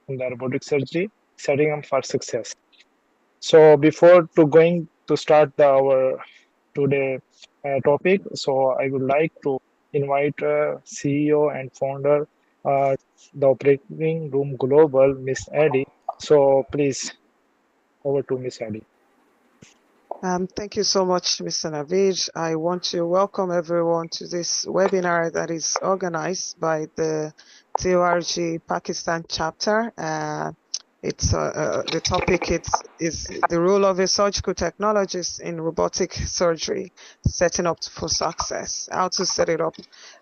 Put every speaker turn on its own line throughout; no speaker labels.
in the robotic surgery, setting up for success. So before to going to start our today topic, so I would like to invite CEO and founder, uh, the Operating Room Global, Miss Addy. So please, over to Miss Addy.
Thank you so much, Mr. Navid. I want to welcome everyone to this webinar that is organized by the TORG Pakistan chapter. It's the topic is the role of a surgical technologist in robotic surgery, setting up for success. How to set it up.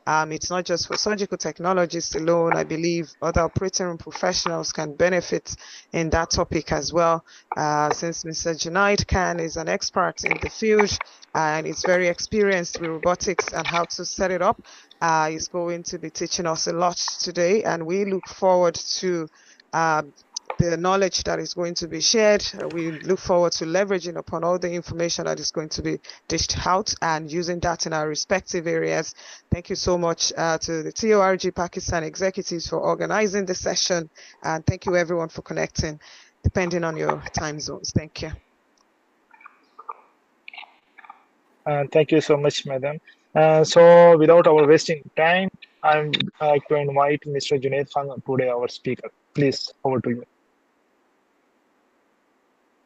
It's not just for surgical technologists alone. I believe other operating room professionals can benefit in that topic as well. Since Mr. Junaid Khan is an expert in the field and is very experienced with robotics and how to set it up, he's going to be teaching us a lot today, and we look forward to the knowledge that is going to be shared. We look forward to leveraging upon all the information that is going to be dished out and using that in our respective areas. Thank you so much to the TORG Pakistan executives for organizing the session, and thank you everyone for connecting, depending on your time zones. Thank you.
Thank you so much, madam. So without our wasting time, I'm like to invite Mr. Junaid Khan today, our speaker. Please, over to you.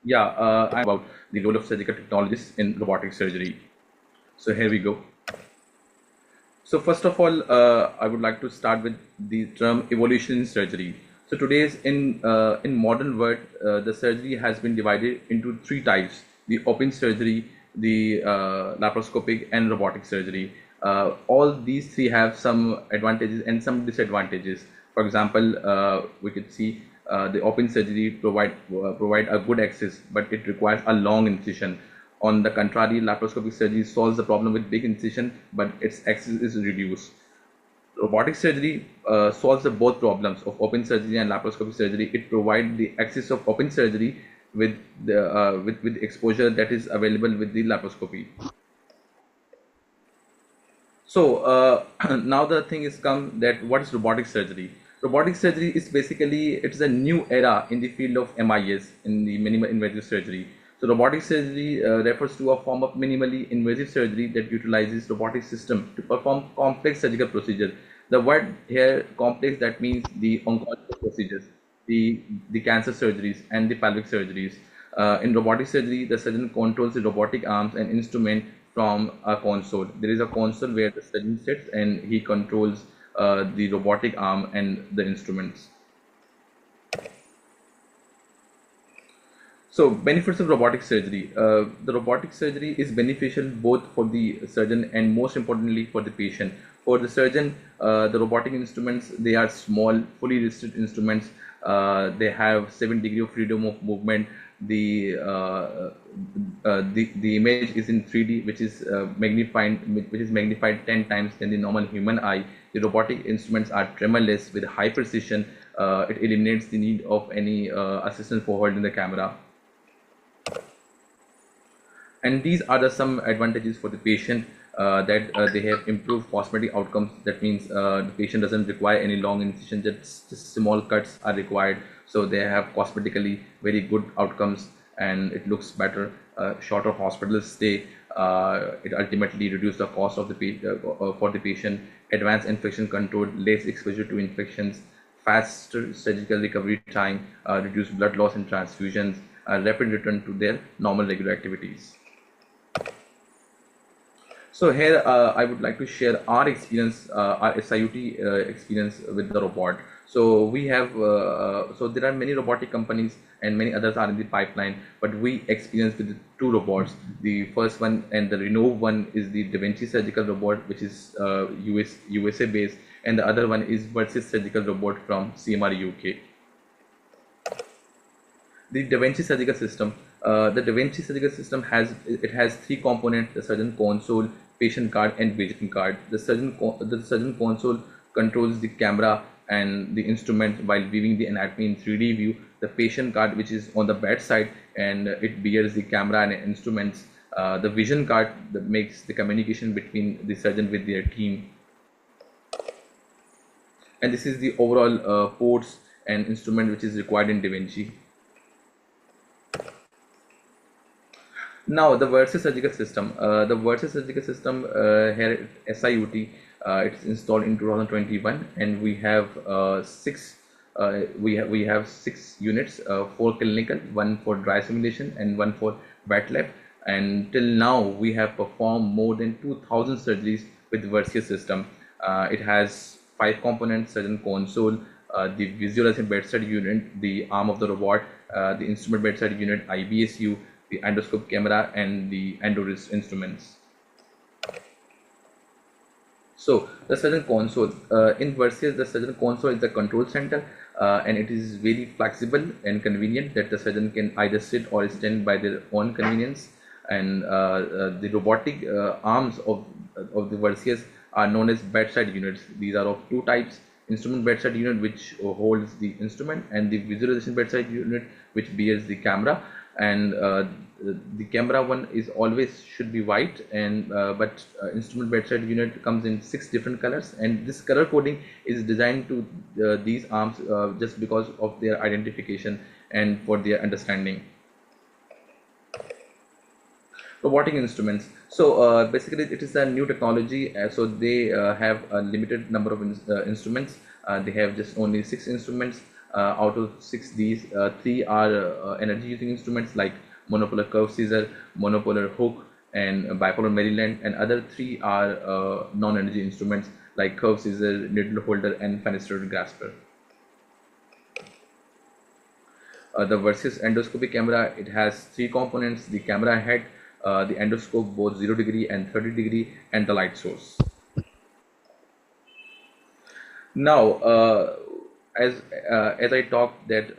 Yeah, I'm about the role of surgical technologists in robotic surgery. So here we go. So first of all, I would like to start with the term evolution in surgery. So today's in modern world, the surgery has been divided into three types: the open surgery, the laparoscopic, and robotic surgery. All these three have some advantages and some disadvantages. For example, we could see the open surgery provide a good access, but it requires a long incision. On the contrary, laparoscopic surgery solves the problem with big incision, but its access is reduced. Robotic surgery solves the both problems of open surgery and laparoscopic surgery. It provides the access of open surgery with the with exposure that is available with the laparoscopy. So now the thing is come that what is robotic surgery? Robotic surgery is basically it's a new era in the field of MIS, in the minimal invasive surgery. So robotic surgery refers to a form of minimally invasive surgery that utilizes robotic system to perform complex surgical procedures. The word here complex, that means the oncological procedures, the cancer surgeries and the pelvic surgeries. In robotic surgery, the surgeon controls the robotic arms and instrument from a console. There is a console where the surgeon sits and he controls the robotic arm and the instruments. So benefits of robotic surgery. The robotic surgery is beneficial both for the surgeon and most importantly for the patient. For the surgeon, the robotic instruments, they are small, fully restricted instruments. They have 7 degrees of freedom of movement. The image is in 3D, which is magnified 10 times than the normal human eye. The robotic instruments are tremorless with high precision. It eliminates the need of any assistance for holding the camera. And these are some advantages for the patient, that they have improved cosmetic outcomes. That means the patient doesn't require any long incision, just small cuts are required, so they have cosmetically very good outcomes and it looks better. Shorter hospital stay, it ultimately reduces the cost of for the patient. Advanced infection control, less exposure to infections, faster surgical recovery time, reduced blood loss and transfusions, rapid return to their normal regular activities. So here I would like to share our experience, our SIUT experience with the robot. So we have, so there are many robotic companies and many others are in the pipeline, but we experienced with the two robots. The first one and the renowned one is the Da Vinci surgical robot, which is USA based, and the other one is Versus surgical robot from CMR UK. The Da Vinci surgical system. The Da Vinci surgical system has three components: the surgeon console, patient card, and vision card. The surgeon console controls the camera and the instrument while viewing the anatomy in 3D view. The patient card, which is on the bedside, and it bears the camera and instruments. The vision card that makes the communication between the surgeon with their team. And this is the overall ports an instrument which is required in Da Vinci. Now the Versus surgical system. The Versus surgical system here at SIUT, it's installed in 2021, and we have six. We have 6 units, 4 clinical, one for dry simulation, and one for wet lab. And till now, we have performed more than 2,000 surgeries with Versus system. It has 5 components: surgeon console, the visualization bedside unit, the arm of the robot, the instrument bedside unit, IBSU, the endoscope camera, and the endorist instruments. So the surgeon console, in Versus, the surgeon console is the control center, and it is very flexible and convenient that the surgeon can either sit or stand by their own convenience. And the robotic arms of the Versus are known as bedside units. These are of 2 types: instrument bedside unit, which holds the instrument, and the visualization bedside unit, which bears the camera. And the camera one is always should be white, and but instrument bedside unit comes in 6 different colors, and this color coding is designed to these arms just because of their identification and for their understanding. Robotic instruments. So basically it is a new technology, so they have a limited number of instruments. They have just only 6 instruments. Out of 6, these 3 are energy using instruments like monopolar curved scissor, monopolar hook, and bipolar Maryland, and other 3 are non-energy instruments like curved scissor, needle holder, and fenestrated grasper. The Versus endoscopic camera, it has 3 components: the camera head, the endoscope, both 0° and 30°, and the light source. Now, as I talked that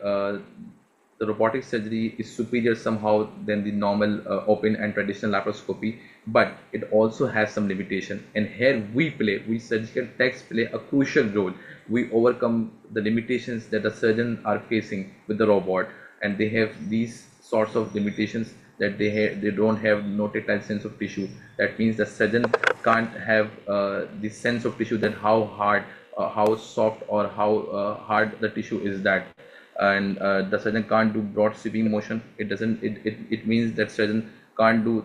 the robotic surgery is superior somehow than the normal open and traditional laparoscopy, but it also has some limitation. And here we surgical techs play a crucial role. We overcome the limitations that the surgeons are facing with the robot, and they have these sorts of limitations that they don't have no tactile sense of tissue. That means the surgeon can't have the sense of tissue, that how hard, how soft, or how hard the tissue is that. And the surgeon can't do broad sweeping motion. It means that surgeon can't do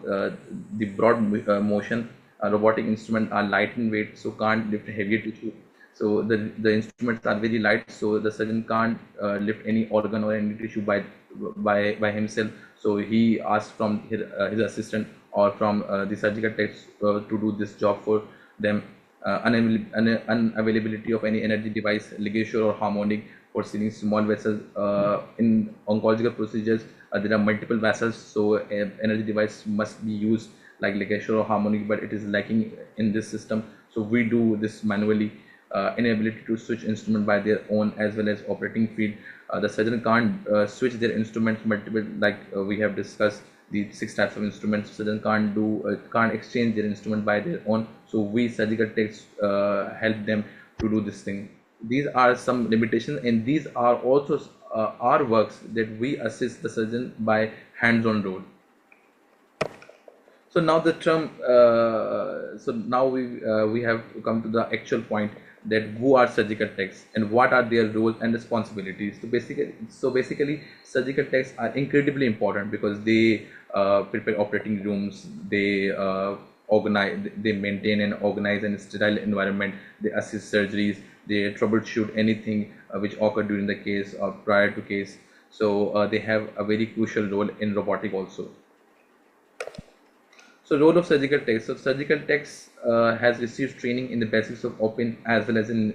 the broad motion. Robotic instruments are light in weight, so can't lift heavier tissue. So the instruments are very light, so the surgeon can't lift any organ or any tissue by himself. So he asks from his assistant or from the surgical techs to do this job for them. Unavailability of any energy device, ligature or harmonic for sealing small vessels. In oncological procedures, there are multiple vessels, so energy device must be used like ligature or harmonic, but it is lacking in this system. So we do this manually. Inability to switch instrument by their own as well as operating field. The surgeon can't switch their instruments multiple, like we have discussed the 6 types of instruments. Surgeon can't exchange their instrument by their own. So we surgical techs help them to do this thing. These are some limitations, and these are also our works that we assist the surgeon by hands-on role. So now the term. So now we have come to the actual point, that who are surgical techs and what are their roles and responsibilities. So basically, surgical techs are incredibly important because they prepare operating rooms, they organize, they maintain and organize a sterile environment, they assist surgeries, they troubleshoot anything which occurred during the case or prior to case. So they have a very crucial role in robotic also. So role of surgical techs. So surgical techs has received training in the basics of open as well as in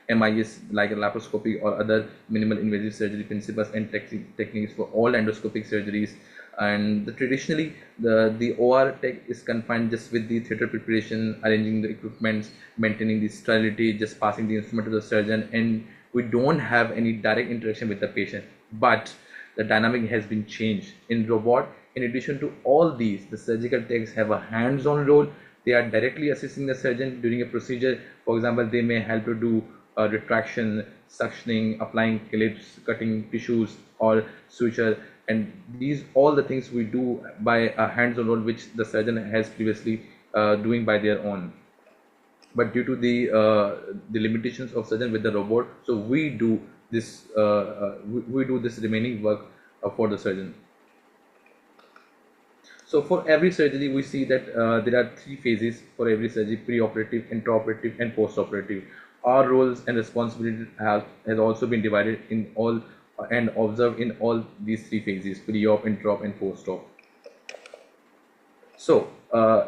MIS like laparoscopy or other minimal invasive surgery principles and techniques for all endoscopic surgeries. And traditionally, the OR tech is confined just with the theater preparation, arranging the equipment, maintaining the sterility, just passing the instrument to the surgeon, and we don't have any direct interaction with the patient. But the dynamic has been changed in robot. In addition to all these, the surgical techs have a hands-on role. They are directly assisting the surgeon during a procedure. For example, they may help to do retraction, suctioning, applying clips, cutting tissues, or suture. And these all the things we do by a hands-on role, which the surgeon has previously doing by their own. But due to the limitations of surgeon with the robot, so we do this we do this remaining work for the surgeon. So for every surgery, we see that there are three phases for every surgery: pre-operative, intraoperative, and post-operative. Our roles and responsibilities has also been divided in all and observed in all these three phases: pre-op, intra-op, and post-op. So,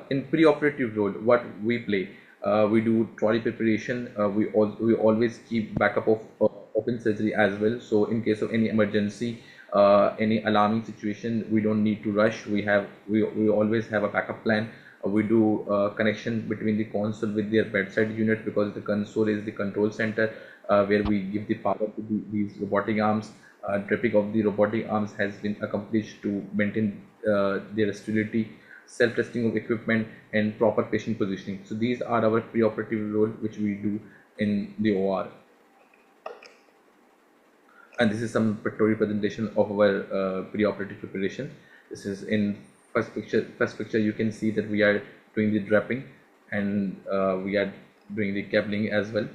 in pre-operative role, what we play, we do trolley preparation. We always keep backup of open surgery as well. So, in case of any emergency, any alarming situation, we don't need to rush. We always have a backup plan. We do connection between the console with their bedside unit, because the console is the control center where we give the power to these robotic arms. Dripping of the robotic arms has been accomplished to maintain their stability, self-testing of equipment, and proper patient positioning. So these are our pre-operative role which we do in the OR. And this is some pictorial presentation of our pre-operative preparation. This is in first picture. First picture, you can see that we are doing the draping, and we are doing the cabling as well.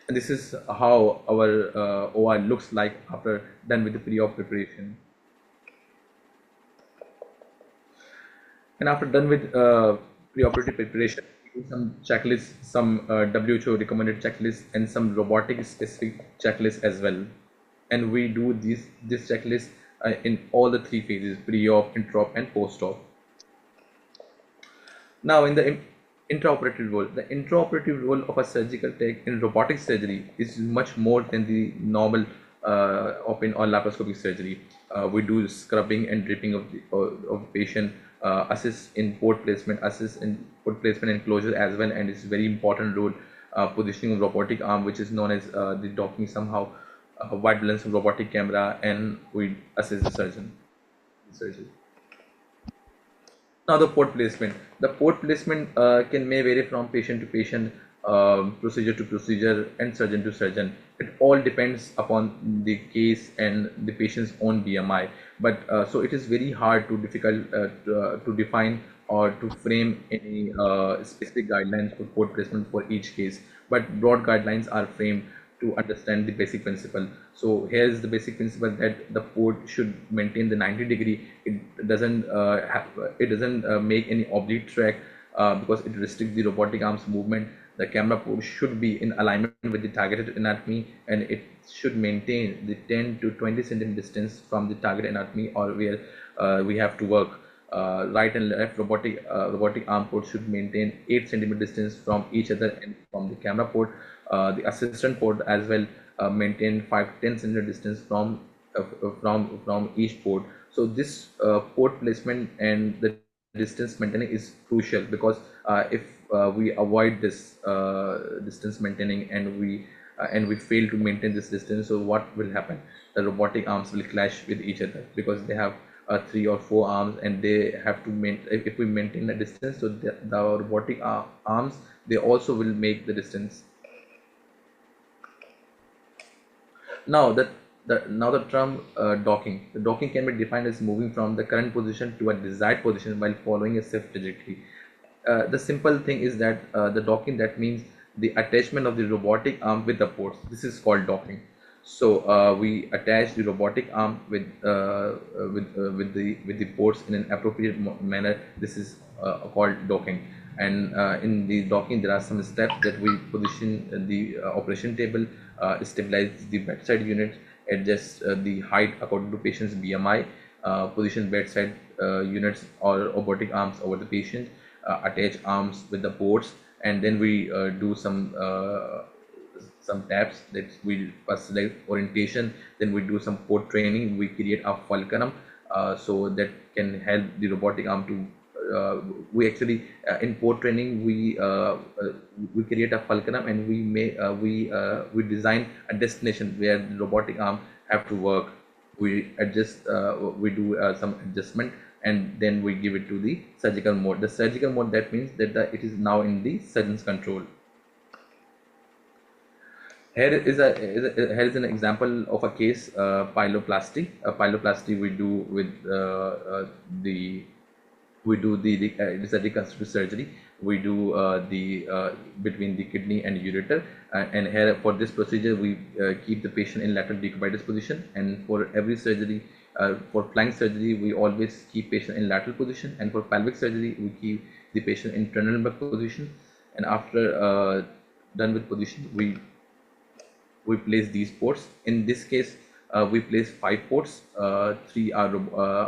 And this is how our OR looks like after done with the pre-op preparation. And after done with pre-operative preparation, we do some checklists, some WHO recommended checklists, and some robotic specific checklists as well. And we do this checklist in all the three phases: pre-op, intra-op, and post-op. Now, in the intraoperative role, the intraoperative role of a surgical tech in robotic surgery is much more than the normal open or laparoscopic surgery. We do scrubbing and dripping of the patient, assist in port placement, assist in port placement and closure as well, and it's very important role positioning of robotic arm, which is known as the docking somehow, wide balance of robotic camera, and we assist the surgeon. Surgery. Now the port placement. The port placement may vary from patient to patient, procedure to procedure, and surgeon to surgeon. It all depends upon the case and the patient's own BMI. But so it is very hard to difficult to define or to frame any specific guidelines for port placement for each case. But broad guidelines are framed to understand the basic principle. So here's the basic principle, that the port should maintain the 90-degree. It doesn't make any oblique track because it restricts the robotic arms movement. The camera port should be in alignment with the targeted anatomy, and it should maintain the 10 to 20 centimeter distance from the target anatomy or where we have to work. Right and left robotic arm port should maintain 8 centimeter distance from each other and from the camera port. The assistant port as well maintain 5 to 10 centimeter distance from each port. So this port placement and the distance maintaining is crucial, because if we avoid this distance maintaining and we fail to maintain this distance, so what will happen? The robotic arms will clash with each other, because they have 3 or 4 arms, and they have to maintain. If we maintain the distance, so the robotic arms, they also will make the distance. Now the term docking. The docking can be defined as moving from the current position to a desired position while following a safe trajectory. The simple thing is that the docking, that means the attachment of the robotic arm with the ports. This is called docking. So we attach the robotic arm with the ports in an appropriate manner. This is called docking. And in the docking, there are some steps that we position the operation table, stabilize the bedside unit, adjust the height according to patient's BMI, position bedside units or robotic arms over the patient, attach arms with the ports, and then we do some tabs that we first select orientation. Then we do some port training. We create a fulcrum so that can help the robotic arm to we actually in port training we create a fulcrum, and we design a destination where the robotic arm have to work. We adjust, we do some adjustment, and then we give it to the surgical mode. The surgical mode, that means that it is now in the surgeon's control. Here is an example of a case, pyeloplasty. Pyeloplasty we do with it is a reconstructive surgery. we do the between the kidney and ureter, and here for this procedure we keep the patient in lateral decubitus position, and for every surgery, for flank surgery we always keep patient in lateral position, and for pelvic surgery we keep the patient in Trendelenburg position. And after done with position, we place these ports. In this case, we place 5 ports. Three are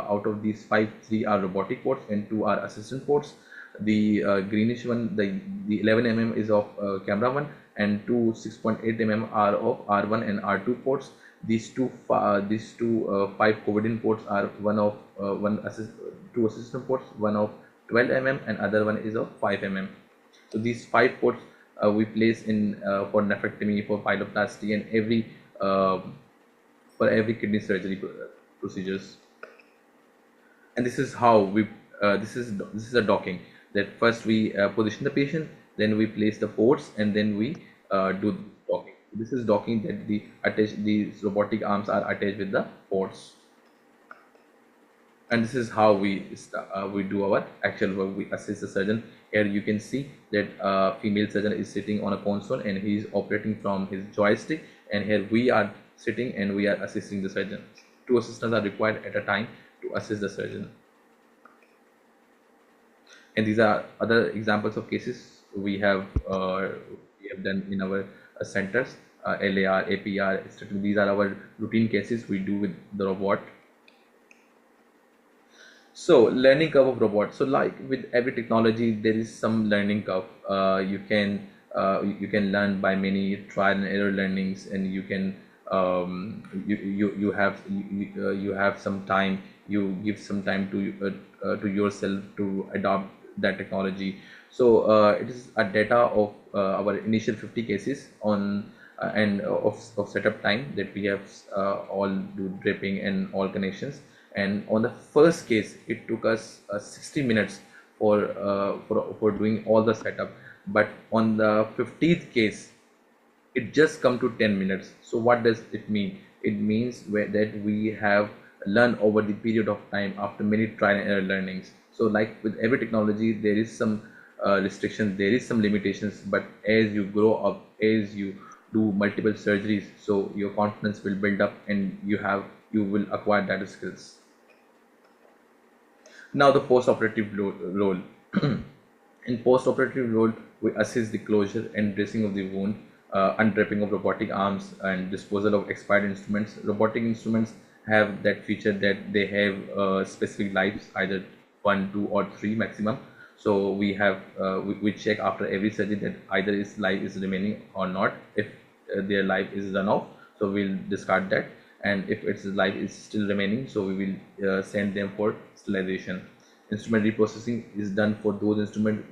out of these 5, 3 are robotic ports and 2 are assistant ports. The greenish one, the 11 is of camera one, and 6.8 are of R1 and R2 ports. These two 5 covidin ports are two assistant ports, one of 12 and other one is of 5 So these 5 ports we place in for nephrectomy, for pyeloplasty, and uh, for every kidney surgery procedures. And this is how we this is a docking, that first we position the patient, then we place the ports, and then we do docking. This is docking, that these robotic arms are attached with the ports. And this is how we do our actual work. We assist the surgeon. Here you can see that female surgeon is sitting on a console and he is operating from his joystick, and here we are sitting and we are assisting the surgeon. 2 assistants are required at a time to assist the surgeon. And these are other examples of cases we have done in our centers. LAR, APR, etc. These are our routine cases we do with the robot. So learning curve of robot. So like with every technology, there is some learning curve. You can learn by many trial and error learnings, and you can you have some time. You give some time to yourself to adopt that technology. So it is a data of our initial 50 cases on and of setup time that we have all do draping and all connections. And on the first case it took us 60 minutes for doing all the setup, but on the 50th case it just come to 10 minutes. So what does it mean? It means that we have learned over the period of time after many trial and error learnings. So like with every technology, there is some restrictions, there is some limitations, but as you grow up, as you do multiple surgeries, so your confidence will build up and you will acquire that skills. Now the post-operative role. In post-operative role, we assist the closure and dressing of the wound, undraping of robotic arms, and disposal of expired instruments. Robotic instruments have that feature that they have specific lives, either 1, 2, or 3 maximum. So we check after every surgery that either its life is remaining or not. If their life is run off, so we'll discard that, and if its life is still remaining, so we will send them for sterilization. Instrument reprocessing is done for those instruments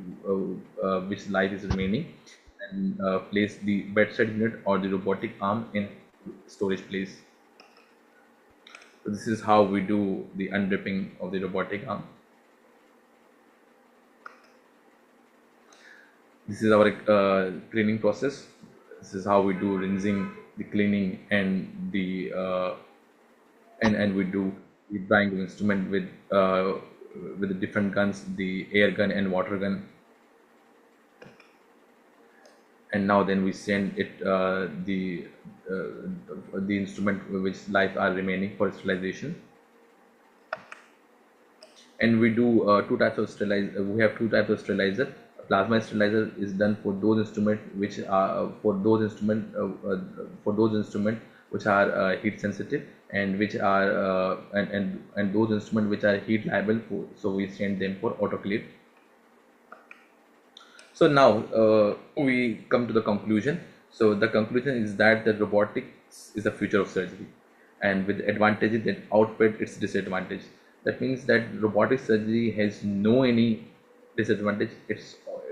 which life is remaining, and place the bedside unit or the robotic arm in storage place. So this is how we do the undraping of the robotic arm. This is our cleaning process. This is how we do rinsing, the cleaning, and the and we do the drying of instrument with the different guns, the air gun and water gun. And now then we send it the instrument which life are remaining for sterilization. And we do 2 types of sterilizer. We have 2 types of sterilizer. Plasma sterilizer is done for those instruments which are which are heat sensitive, and which are and those instruments which are heat liable for, so we send them for autoclave. So now we come to the conclusion. So the conclusion is that the robotics is the future of surgery, and with advantages that outweigh its disadvantage. That means that robotic surgery has no any disadvantage.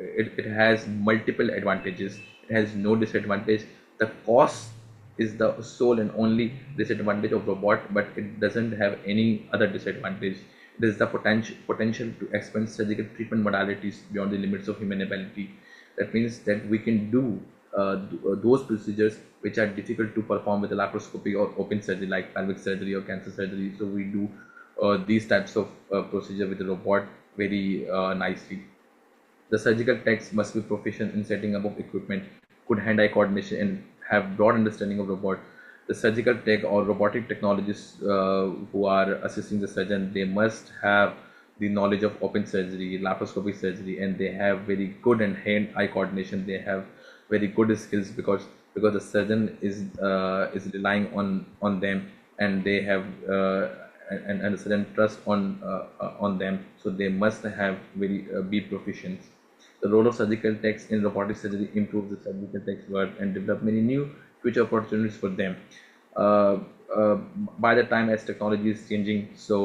It has multiple advantages. It has no disadvantage. The cost is the sole and only disadvantage of robot, but it doesn't have any other disadvantage. There is the potential to expand surgical treatment modalities beyond the limits of human ability. That means that we can do those procedures which are difficult to perform with a laparoscopy or open surgery, like pelvic surgery or cancer surgery. So we do these types of procedure with the robot very nicely. The surgical techs must be proficient in setting up of equipment, good hand-eye coordination, and have broad understanding of robot. The surgical tech or robotic technologists who are assisting the surgeon, they must have the knowledge of open surgery, laparoscopic surgery, and they have very good and hand-eye coordination. They have very good skills because the surgeon is relying on them, and they have and the surgeon trust on them, so they must have very be proficient. The role of surgical techs in robotic surgery improves the surgical techs' work and develop many new future opportunities for them. Uh, uh, by the time as technology is changing, so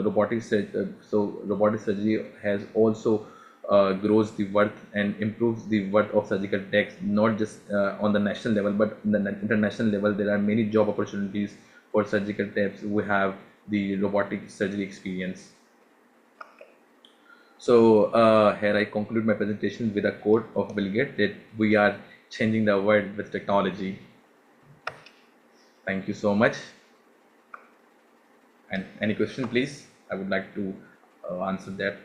robotic surgery has also grows the worth and improves the worth of surgical techs, not just on the national level, but in the international level. There are many job opportunities for surgical techs who have the robotic surgery experience. So here I conclude my presentation with a quote of Bill Gates that we are changing the world with technology. Thank you so much. And any question, please? I would like to answer that.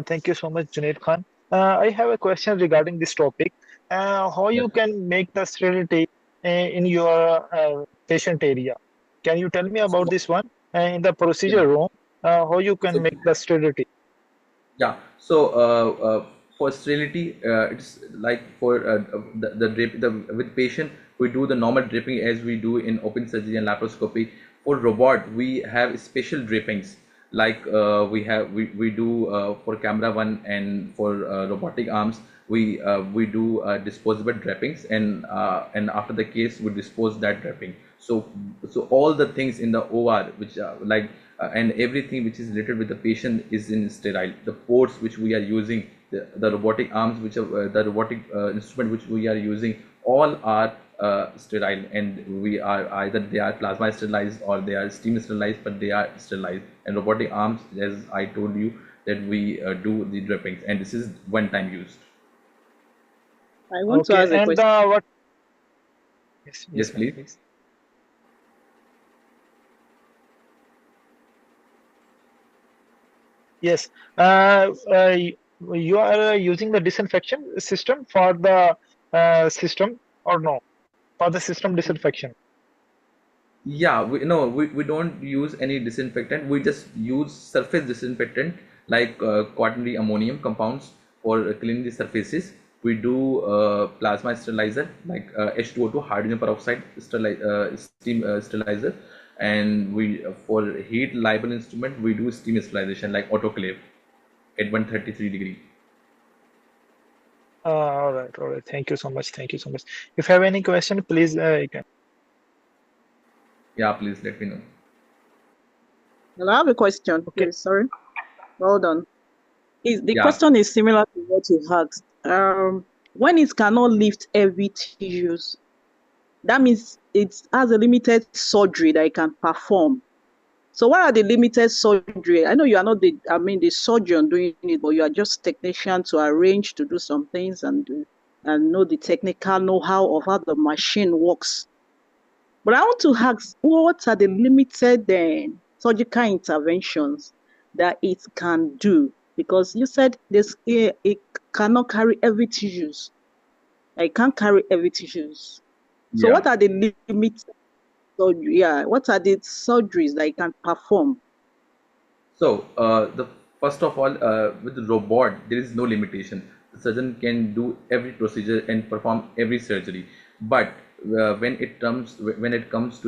Thank you so much, Junaid Khan. I have a question regarding this topic. How
Yes.
you can make the sterility in your patient area? Can you tell me about this one? In the
Yeah.
procedure room, how you can
So
make the sterility?
yeah. So for sterility, it's like for the drape the with patient we do the normal draping as we do in open surgery and laparoscopy. For robot, we have special drapings like we do for camera one, and for robotic arms we do disposable drapings, and after the case we dispose that draping. So all the things in the OR which and everything which is related with the patient is in sterile. The ports which we are using, the robotic arms which are the robotic instrument which we are using, all are sterile, and we are either they are plasma sterilized or they are steam sterilized, but they are sterilized. And robotic arms, as I told you, that we do the drippings, and this is one time used.
I want to
Okay,
ask a
and
question.
what? Yes,
Yes,
yes, ma'am,
please.
please. Yes. You are using the disinfection system for the system or no? For the system disinfection.
Yeah, we don't use any disinfectant. We just use surface disinfectant like quaternary ammonium compounds for cleaning the surfaces. We do plasma sterilizer like H2O2, hydrogen peroxide steam sterilizer, and we for heat liable instrument we do steam sterilization like autoclave at 133 degree.
All right, all right. Thank you so much. Thank you so much. If you have any question, please you can.
Yeah, please let me know.
Well, I have a question,
Okay.
please. Sorry. Well done. The
Yeah.
question is similar to what you asked. When it cannot lift heavy tissues, that means it has a limited surgery that it can perform. So what are the limited surgery? I know you are not the surgeon doing it, but you are just technician to arrange to do some things and know the technical know-how of how the machine works. But I want to ask, what are the limited surgical interventions that it can do? Because you said it cannot carry heavy tissues. It can't carry heavy tissues. So
Yeah.
what are the limited surgery? Yeah, what are the surgeries that it can perform?
So, the first of all, with the robot, there is no limitation. The surgeon can do every procedure and perform every surgery. But when it comes to the when it comes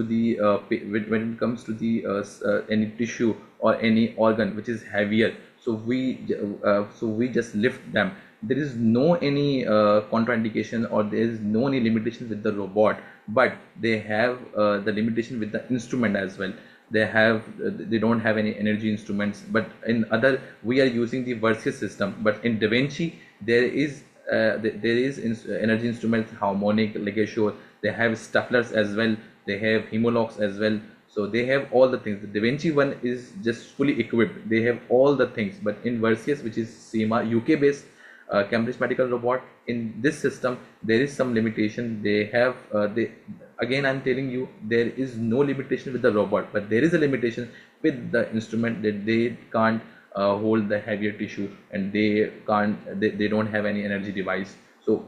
to the any tissue or any organ which is heavier, so we just lift them. There is no any contraindication, or there is no any limitation with the robot, but they have the limitation with the instrument as well. They don't have any energy instruments, but in other we are using the Versus system. But in Da Vinci there is energy instruments, harmonic, ligature. They have staplers as well, they have hemolocks as well. So they have all the things. The Da Vinci one is just fully equipped, they have all the things. But in Versus, which is SEMA UK based Cambridge Medical Robot, in this system there is some limitation. They have they again, I'm telling you, there is no limitation with the robot, but there is a limitation with the instrument, that they can't hold the heavier tissue, and they don't have any energy device. So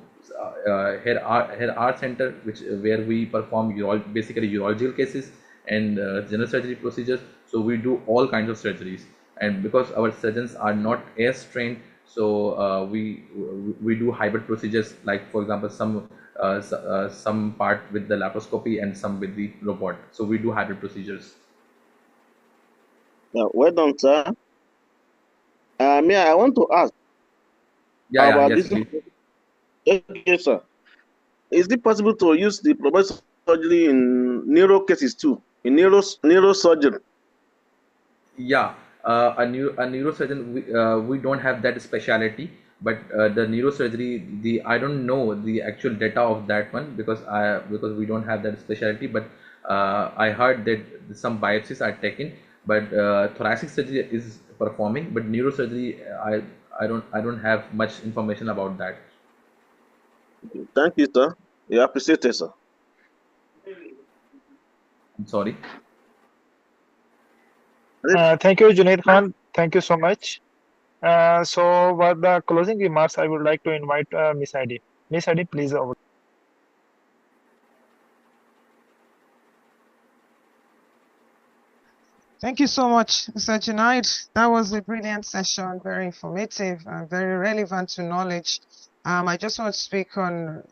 here our center, which where we perform basically urological cases and general surgery procedures. So we do all kinds of surgeries, and because our surgeons are not as trained, so we do hybrid procedures, like for example some part with the laparoscopy and some with the robot. So we do hybrid procedures.
Yeah, well done, sir. I want to ask about
Yes,
this.
please.
Okay, sir. Is it possible to use the robotic surgery in neuro cases too? In neurosurgery?
Yeah, a neurosurgeon, we don't have that specialty, but the neurosurgery, I don't know the actual data of that one, because we don't have that specialty. But I heard that some biopsies are taken, but thoracic surgery is performing, but neurosurgery, I don't have much information about that.
Thank you, sir. You appreciate it, sir.
I'm sorry.
Thank you, Junaid Khan. Thank you so much. So, for the closing remarks, I would like to invite Miss Adi. Miss Adi, please. Over.
Thank you so much, Mr. Junaid. That was a brilliant session, very informative and very relevant to knowledge. I just want to speak on,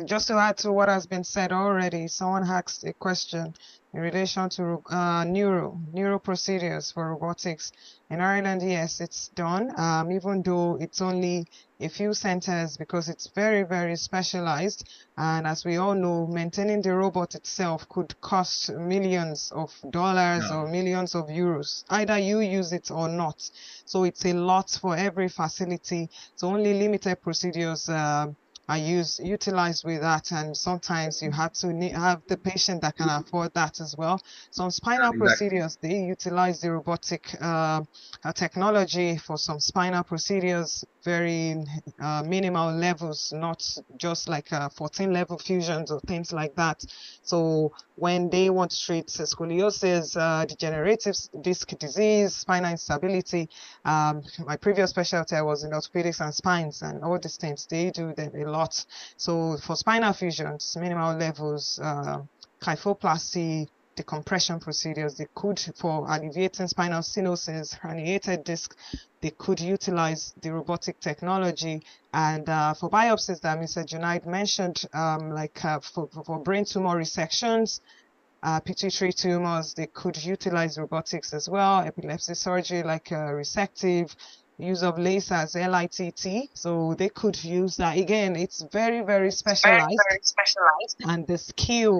just to add to what has been said already. Someone asked a question in relation to neuro procedures for robotics. In Ireland, yes, it's done, even though it's only a few centers, because it's very, very specialized. And as we all know, maintaining the robot itself could cost millions of dollars or millions of euros. Either you use it or not. So it's a lot for every facility. So only limited procedures are utilized with that, and sometimes you have to have the patient that can afford that as well. Some spinal procedures, they utilize the robotic technology for some spinal procedures, very minimal levels, not just like 14 level fusions or things like that. So when they want to treat scoliosis, degenerative disc disease, spinal instability, my previous specialty, I was in orthopedics and spines, and all these things, they do them a lot. So for spinal fusions, minimal levels, kyphoplasty, decompression procedures, they could, for alleviating spinal stenosis, herniated disc, they could utilize the robotic technology. And for biopsies that Mr. Junaid mentioned, for brain tumor resections, pituitary tumors, they could utilize robotics as well. Epilepsy surgery, like resective, use of lasers, LITT. So they could use that. Again, it's very, very specialized. And the skill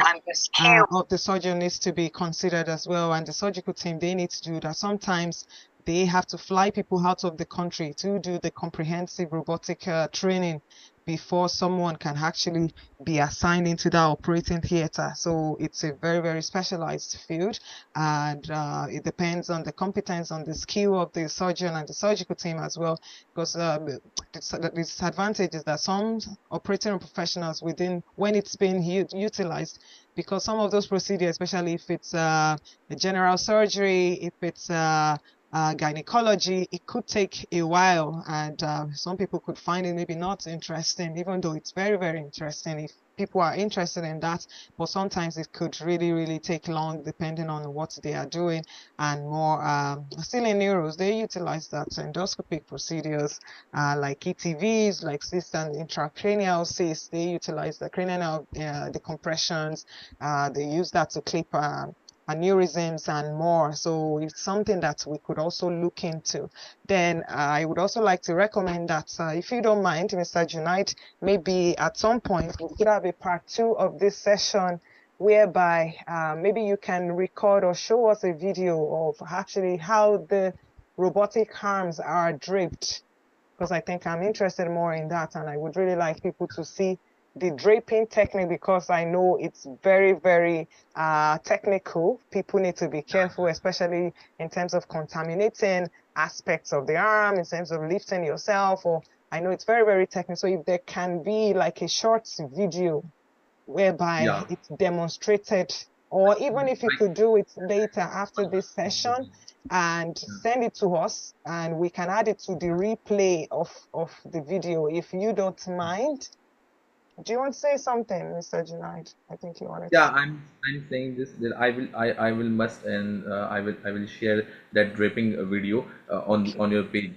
of the surgeon needs to be considered as well. And the surgical team, they need to do that. Sometimes they have to fly people out of the country to do the comprehensive robotic training before someone can actually be assigned into that operating theater. So it's a very, very specialized field, and it depends on the competence, on the skill of the surgeon and the surgical team as well. Because the disadvantage is that some operating professionals when it's being utilized, because some of those procedures, especially if it's a general surgery, if it's gynecology, it could take a while, and some people could find it maybe not interesting, even though it's very, very interesting if people are interested in that. But sometimes it could really, really take long depending on what they are doing. And more still in neuros, they utilize that endoscopic procedures like ETVs, like cyst and intracranial cysts. They utilize the cranial decompressions. They use that to clip aneurysms and more. So it's something that we could also look into. Then I would also like to recommend that if you don't mind, Mr. Junaid, maybe at some point we could have a part 2 of this session, whereby maybe you can record or show us a video of actually how the robotic arms are draped, because I think I'm interested more in that, and I would really like people to see the draping technique, because I know it's very, very technical. People need to be careful, especially in terms of contaminating aspects of the arm, in terms of lifting yourself, or I know it's very, very technical. So if there can be like a short video whereby it's demonstrated or even if you could do it later after this session and send it to us, and we can add it to the replay of the video, if you don't mind. Do you want to say something, Mr. Junaid? I think you wanted
Yeah,
to.
I'm saying this, that I will must, and I will share that draping video
Okay.
on your page.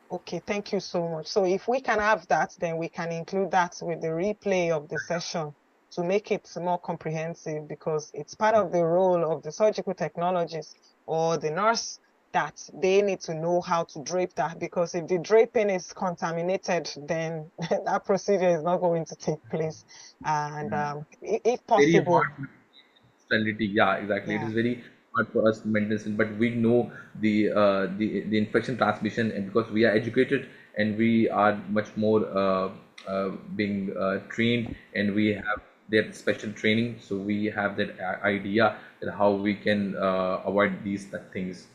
Okay, thank you so much. So if we can have that, then we can include that with the replay of the session to make it more comprehensive, because it's part of the role of the surgical technologist or the nurse that they need to know how to drape that, because if the draping is contaminated, then that procedure is not going to take place. And if
Very
possible,
hard sterility. Yeah, exactly. It
yeah.
is very hard for us to maintain it, but we know the infection transmission, and because we are educated and we are much more being trained, and we have that special training, so we have that idea that how we can avoid these things.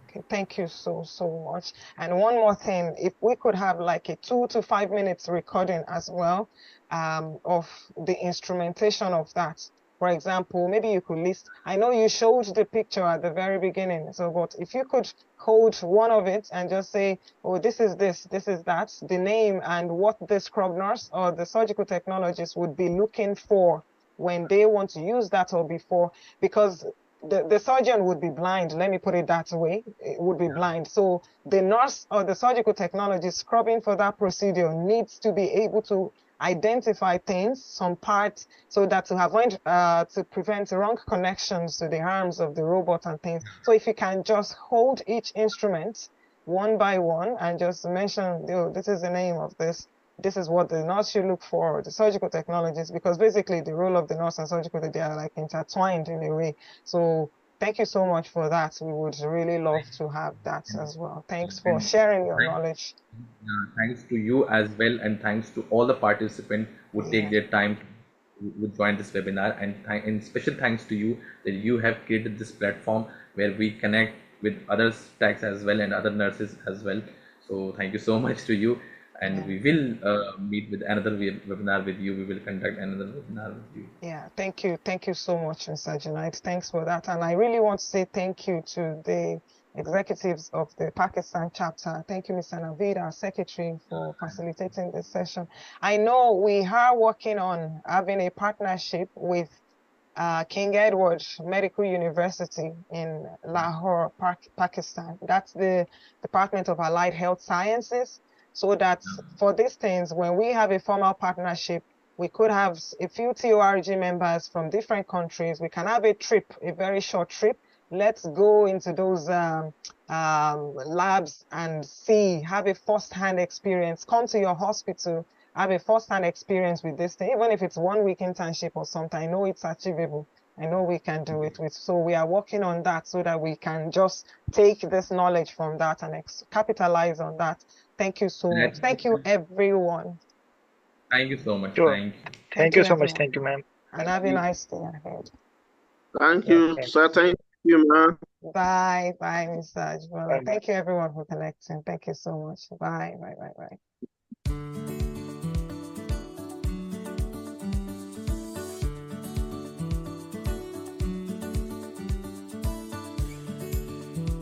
Okay, thank you so much. And one more thing, if we could have like a 2 to 5 minutes recording as well, of the instrumentation of that. For example, maybe you could list, I know you showed the picture at the very beginning, so but if you could hold one of it and just say, oh, this is that, the name and what the scrub nurse or the surgical technologist would be looking for when they want to use that, or before, because the surgeon would be blind, let me put it that way, it would be blind. So the nurse or the surgical technologist scrubbing for that procedure needs to be able to identify things, some parts, so that to avoid, to prevent wrong connections to the arms of the robot and things. So if you can just hold each instrument one by one and just mention, oh, this is the name of this is what the nurse should look for, the surgical technologist, because basically the role of the nurse and surgical, they are like intertwined in a way. So thank you so much for that. We would really love to have that as well. Thanks for
And
sharing your knowledge.
thanks to you as well, and thanks to all the participants who take
Yeah,
their time to join this webinar. And special thanks to you that you have created this platform where we connect with other techs as well and other nurses as well. So thank you so much to you. And
yeah,
we will meet with another webinar with you. We will conduct another webinar with you.
yeah. Thank you. Thank you so much, Mr. Junaid. Thanks for that. And I really want to say thank you to the executives of the Pakistan chapter. Thank you, Mr. Naveed, our secretary, for facilitating this session. I know we are working on having a partnership with King Edward Medical University in Lahore, Pakistan. That's the Department of Allied Health Sciences. So that for these things, when we have a formal partnership, we could have a few TORG members from different countries. We can have a trip, a very short trip. Let's go into those labs and see, have a first-hand experience. Come to your hospital, have a first-hand experience with this thing, even if it's 1 week internship or something. I know it's achievable. I know we can do it with. So we are working on that so that we can just take this knowledge from that and capitalize on that. Thank you so much. Thank you, everyone.
Thank you so much.
Sure.
Thank you.
Thank
You,
you so much.
everyone.
Thank you, ma'am.
And have a nice day ahead.
Thank
Yeah,
you,
thanks.
sir. Thank you, man.
Bye. Bye, Mr. Ajbola.
Bye.
Thank you, everyone, for connecting. Thank you so much. Bye. Bye. Bye. Bye.